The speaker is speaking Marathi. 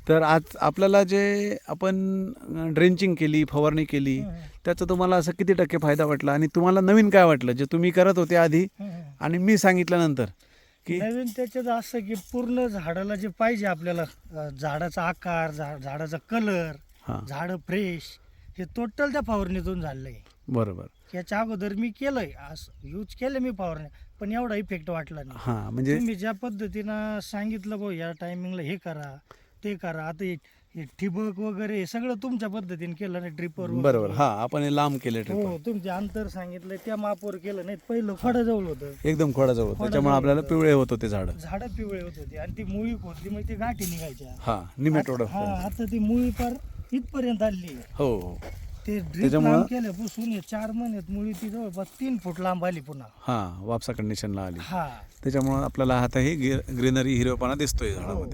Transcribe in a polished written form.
तर आज आपल्याला जे आपण ड्रेंचिंग केली, फवारणी केली, त्याचा तुम्हाला असं किती टक्के फायदा वाटला आणि तुम्हाला नवीन काय वाटलं जे तुम्ही करत होते आधी आणि मी सांगितल्यानंतर की नवीन त्याच्यात असं की पूर्ण झाडाला जे पाहिजे आपल्याला झाडाचा आकार झाडाचा कलर, हां झाड फ्रेश, हे टोटल त्या फवारणीतून झालंय. बरोबर. याच्या अगोदर मी केलंय, यूज केलं मी फवारणी, पण एवढा इफेक्ट वाटला नाही. हां म्हणजे तुम्ही ज्या पद्धतीनं सांगितलं भाऊ या टायमिंगला हे करा ते करा, आता हे ठिबक वगैरे हे सगळं तुमच्या पद्धतीने केलं नाही, ड्रिपर बरोबर. हां आपण हे लांब केले ट्रिप हो, तुमचे अंतर सांगितलं त्या मापावर केलं नाही. पहिलं खोडाजवळ होतं, एकदम खोडाजवळ, त्याच्यामुळे आपल्याला पिवळे होत होते झाडं. झाडं पिवळे होत होती आणि ती मुळी खोदली मग ती गाठी निघायच्या. हां निमेटोड. हा, आता ती मुळी पार इथपर्यंत आली. हो हो. ते ड्रिप त्याच्यामुळं- लांब केल्यापासून हे 4 महिन्यात मुळी ती जवळपास 3 फूट लांब आली पुन्हा. हां वापसा कंडिशनला आली. हा त्याच्यामुळं आपल्याला आता ही ग्रीनरी हिरवेपणा दिसतोय झाडामध्ये.